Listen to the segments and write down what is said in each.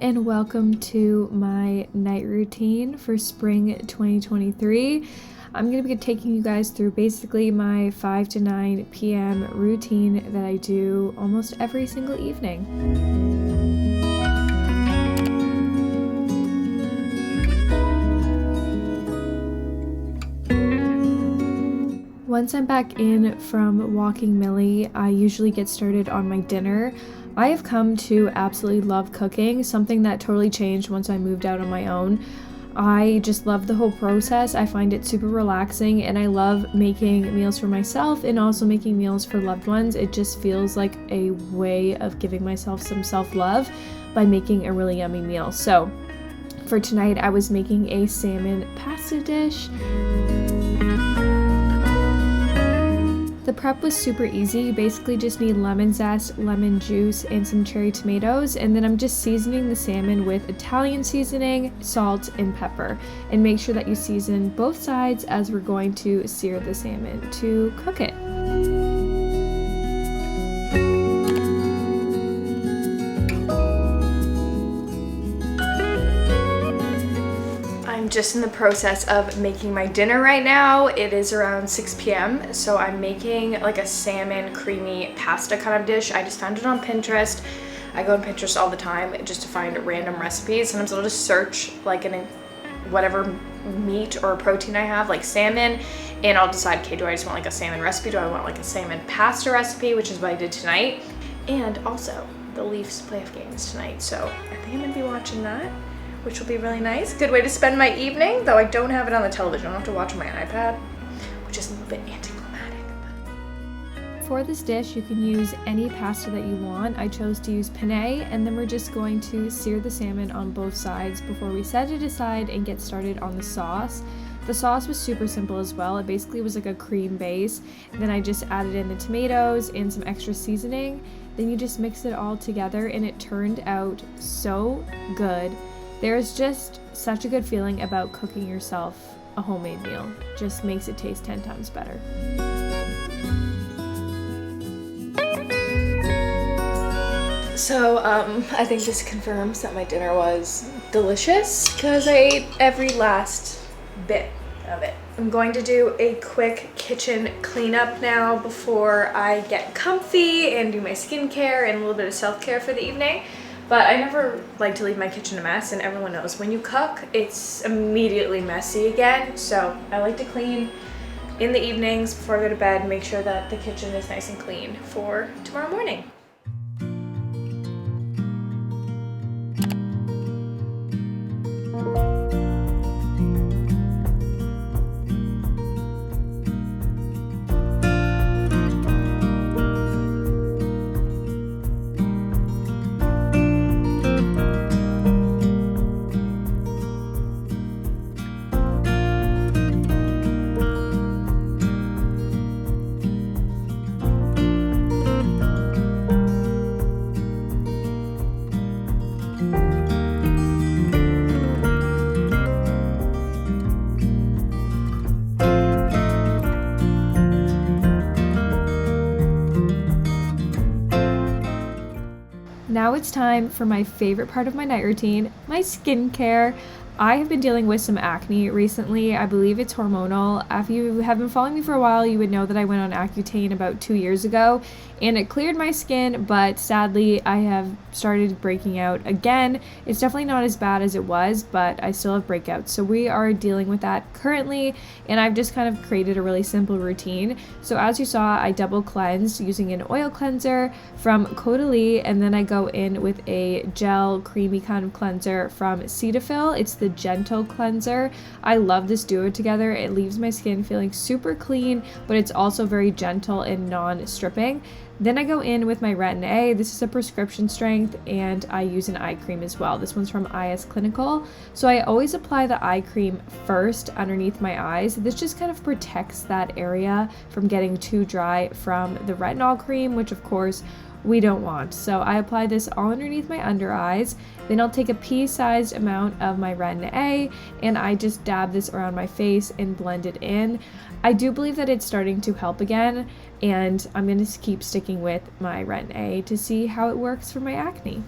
and welcome to my night routine for spring 2023. I'm going to be taking you guys through basically my 5 to 9 p.m. routine that I do almost every single evening. Once I'm back in from walking Millie, I usually get started on my dinner. I have come to absolutely love cooking, something that totally changed once I moved out on my own. I just love the whole process. I find it super relaxing, and I love making meals for myself and also making meals for loved ones. It just feels like a way of giving myself some self-love by making a really yummy meal. So for tonight, I was making a salmon pasta dish. The prep was super easy. You basically just need lemon zest, lemon juice, and some cherry tomatoes, and then I'm just seasoning the salmon with Italian seasoning, salt, and pepper. And make sure that you season both sides as we're going to sear the salmon to cook it. I'm just in the process of making my dinner right now. It is around 6 p.m. so I'm making like a salmon creamy pasta kind of dish. I just found it on Pinterest. I go on Pinterest all the time just to find random recipes. Sometimes I'll just search like in whatever meat or protein I have, like salmon, and I'll decide, okay, do I just want like a salmon recipe? Do I want like a salmon pasta recipe, which is what I did tonight? And also the Leafs playoff games tonight, so I think I'm gonna be watching that, which will be really nice. Good way to spend my evening, though I don't have it on the television. I'll have to watch on my iPad, which is a little bit anticlimactic. For this dish, you can use any pasta that you want. I chose to use penne, and then we're just going to sear the salmon on both sides before we set it aside and get started on the sauce. The sauce was super simple as well. It basically was like a cream base. Then I just added in the tomatoes and some extra seasoning. Then you just mix it all together, and it turned out so good. There's just such a good feeling about cooking yourself a homemade meal. Just makes it taste 10 times better. So I think this confirms that my dinner was delicious because I ate every last bit of it. I'm going to do a quick kitchen cleanup now before I get comfy and do my skincare and a little bit of self-care for the evening. But I never like to leave my kitchen a mess, and everyone knows when you cook, it's immediately messy again. So I like to clean in the evenings before I go to bed, make sure that the kitchen is nice and clean for tomorrow morning. Now it's time for my favorite part of my night routine, my skincare. I have been dealing with some acne recently. I believe it's hormonal. If you have been following me for a while, you would know that I went on Accutane about 2 years ago, and it cleared my skin, but sadly I have started breaking out again. It's definitely not as bad as it was, but I still have breakouts. So we are dealing with that currently, and I've just kind of created a really simple routine. So as you saw, I double cleansed using an oil cleanser from Caudalie, and then I go in with a gel creamy kind of cleanser from Cetaphil. It's the Gentle Cleanser. I love this duo together. It leaves my skin feeling super clean, but it's also very gentle and non-stripping. Then I go in with my Retin A. This is a prescription strength, and I use an eye cream as well. This one's from IS Clinical. So I always apply the eye cream first underneath my eyes. This just kind of protects that area from getting too dry from the retinol cream, which of course we don't want. So I apply this all underneath my under eyes. Then I'll take a pea-sized amount of my Retin A, and I just dab this around my face and blend it in. I do believe that it's starting to help again, and I'm going to keep sticking with my Retin A to see how it works for my acne.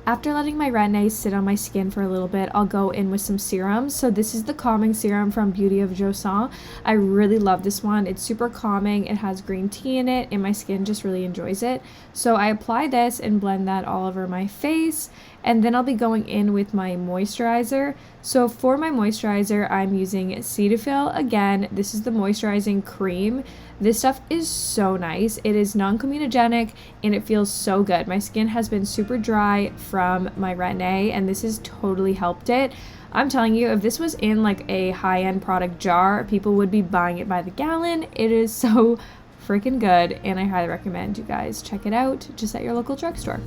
After letting my retin-A sit on my skin for a little bit, I'll go in with some serums. So this is the calming serum from Beauty of Joseon. I really love this one. It's super calming. It has green tea in it, and my skin just really enjoys it. So I apply this and blend that all over my face, and then I'll be going in with my moisturizer. So for my moisturizer, I'm using Cetaphil. Again, this is the moisturizing cream. This stuff is so nice. It is non-comedogenic and it feels so good. My skin has been super dry from my retin-A, and this has totally helped it. I'm telling you, if this was in like a high-end product jar, people would be buying it by the gallon. It is so freaking good, and I highly recommend you guys check it out just at your local drugstore.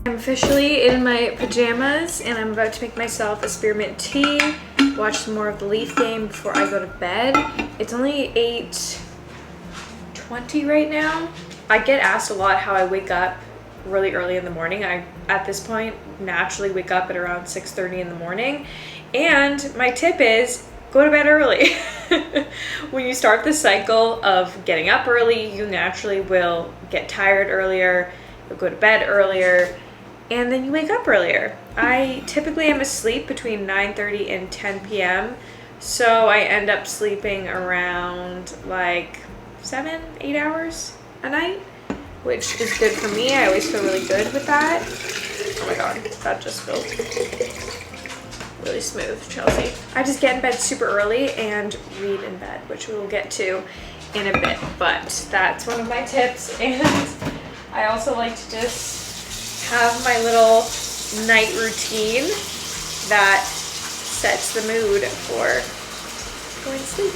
I'm officially in my pajamas and I'm about to make myself a spearmint tea, watch some more of the Leaf game before I go to bed. It's only 8:20 right now. I get asked a lot how I wake up really early in the morning. I, at this point, naturally wake up at around 6:30 in the morning. And my tip is go to bed early. When you start the cycle of getting up early, you naturally will get tired earlier, you'll go to bed earlier, and then you wake up earlier. I typically am asleep between 9:30 and 10 p.m. So I end up sleeping around like 7-8 hours a night, which is good for me. I always feel really good with that. Oh my god, that just spilled. Really smooth, Chelsea. I just get in bed super early and read in bed, which we will get to in a bit, but that's one of my tips. And I also like to just have my little night routine that sets the mood for going to sleep.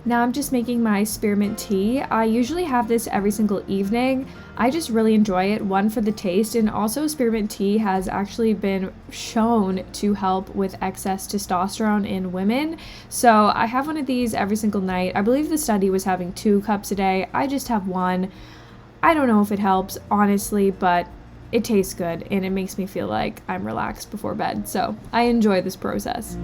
Now I'm just making my spearmint tea. I usually have this every single evening. I just really enjoy it, one for the taste, and also spearmint tea has actually been shown to help with excess testosterone in women. So I have one of these every single night. I believe the study was having 2 cups a day. I just have 1. I don't know if it helps, honestly, but it tastes good and it makes me feel like I'm relaxed before bed. So I enjoy this process.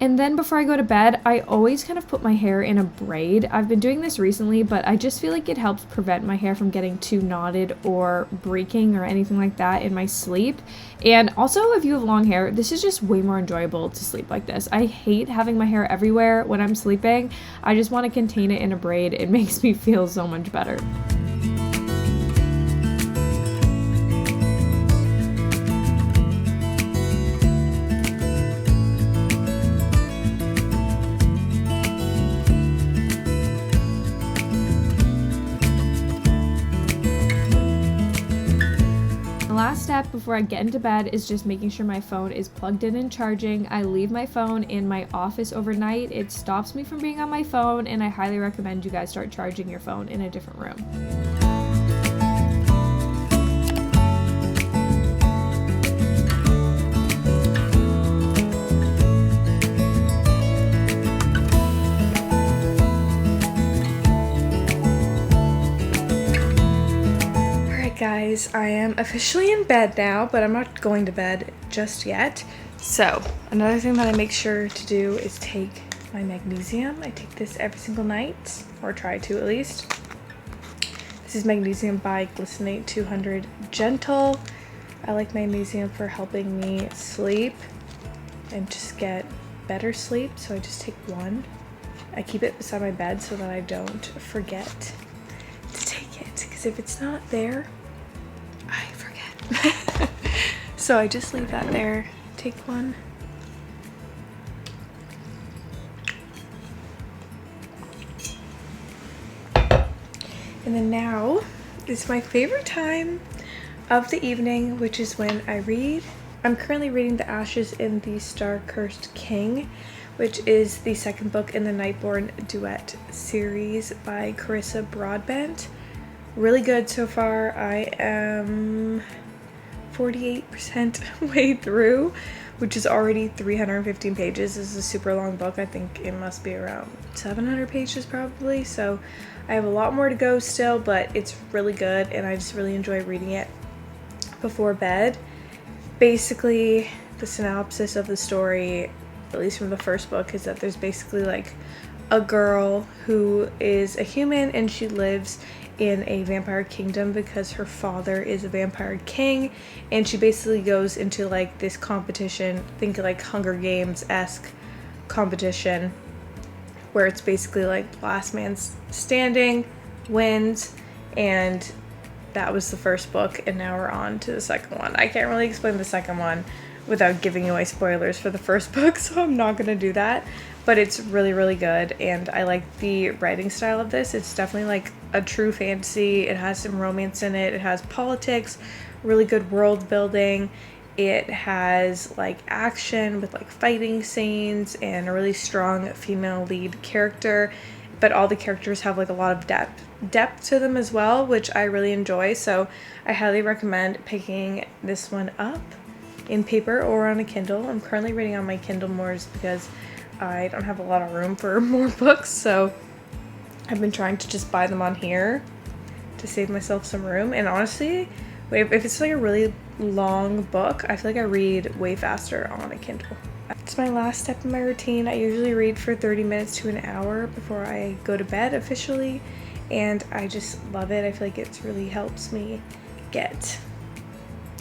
And then before I go to bed, I always kind of put my hair in a braid. I've been doing this recently, but I just feel like it helps prevent my hair from getting too knotted or breaking or anything like that in my sleep. And also, if you have long hair, this is just way more enjoyable to sleep like this. I hate having my hair everywhere when I'm sleeping. I just want to contain it in a braid. It makes me feel so much better. Last step before I get into bed is just making sure my phone is plugged in and charging. I leave my phone in my office overnight. It stops me from being on my phone, and I highly recommend you guys start charging your phone in a different room. Guys, I am officially in bed now, but I'm not going to bed just yet. So another thing that I make sure to do is take my magnesium. I take this every single night, or try to at least. This is magnesium by Glycinate 200 Gentle. I like magnesium for helping me sleep and just get better sleep, so I just take 1. I keep it beside my bed so that I don't forget to take it, because if it's not there, I forget. So I just leave that there, take 1. And then now is my favorite time of the evening, which is when I read. I'm currently reading The Ashes in the Star-Cursed King, which is the second book in the Nightborn Duet series by Carissa Broadbent. Really good so far. I am 48% way through, which is already 315 pages. This is a super long book. I think it must be around 700 pages probably. So I have a lot more to go still, but it's really good and I just really enjoy reading it before bed. Basically, the synopsis of the story, at least from the first book, is that there's basically like a girl who is a human and she lives in a vampire kingdom because her father is a vampire king, and she basically goes into like this competition, think like Hunger Games-esque competition, where it's basically like last man standing wins, and that was the first book, and now we're on to the second one. I can't really explain the second one without giving away spoilers for the first book, so I'm not gonna do that, but it's really, really good, and I like the writing style of this. It's definitely like a true fantasy. It has some romance in it. It has politics, really good world building. It has like action with like fighting scenes and a really strong female lead character, but all the characters have like a lot of depth to them as well, which I really enjoy. So I highly recommend picking this one up in paper or on a Kindle. I'm currently reading on my Kindle more just because I don't have a lot of room for more books, so I've been trying to just buy them on here to save myself some room. And honestly, if it's like a really long book, I feel like I read way faster on a Kindle. It's my last step in my routine. I usually read for 30 minutes to an hour before I go to bed officially, and I just love it. I feel like it really helps me get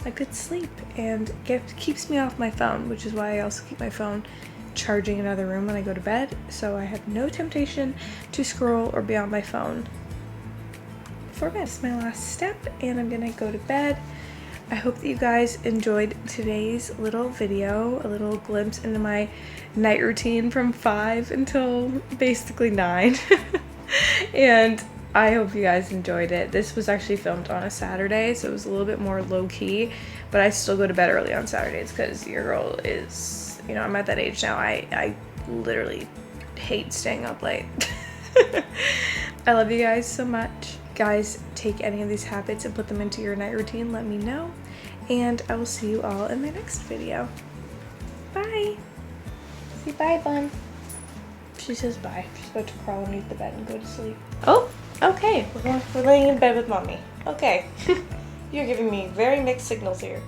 a good sleep and keeps me off my phone, which is why I also keep my phone charging in another room when I go to bed, so I have no temptation to scroll or be on my phone before bed. It's my last step and I'm gonna go to bed. I hope that you guys enjoyed today's little video, a little glimpse into my night routine from 5 until basically 9. And I hope you guys enjoyed it. This was actually filmed on a Saturday, so it was a little bit more low-key, but I still go to bed early on Saturdays because your girl is, you know, I'm at that age now. I literally hate staying up late. I love you guys so much. Guys, take any of these habits and put them into your night routine. Let me know, and I will see you all in my next video. Bye. Say bye, Bun. She says bye. She's about to crawl underneath the bed and go to sleep. Oh, okay. We're laying in bed with mommy. Okay. You're giving me very mixed signals here.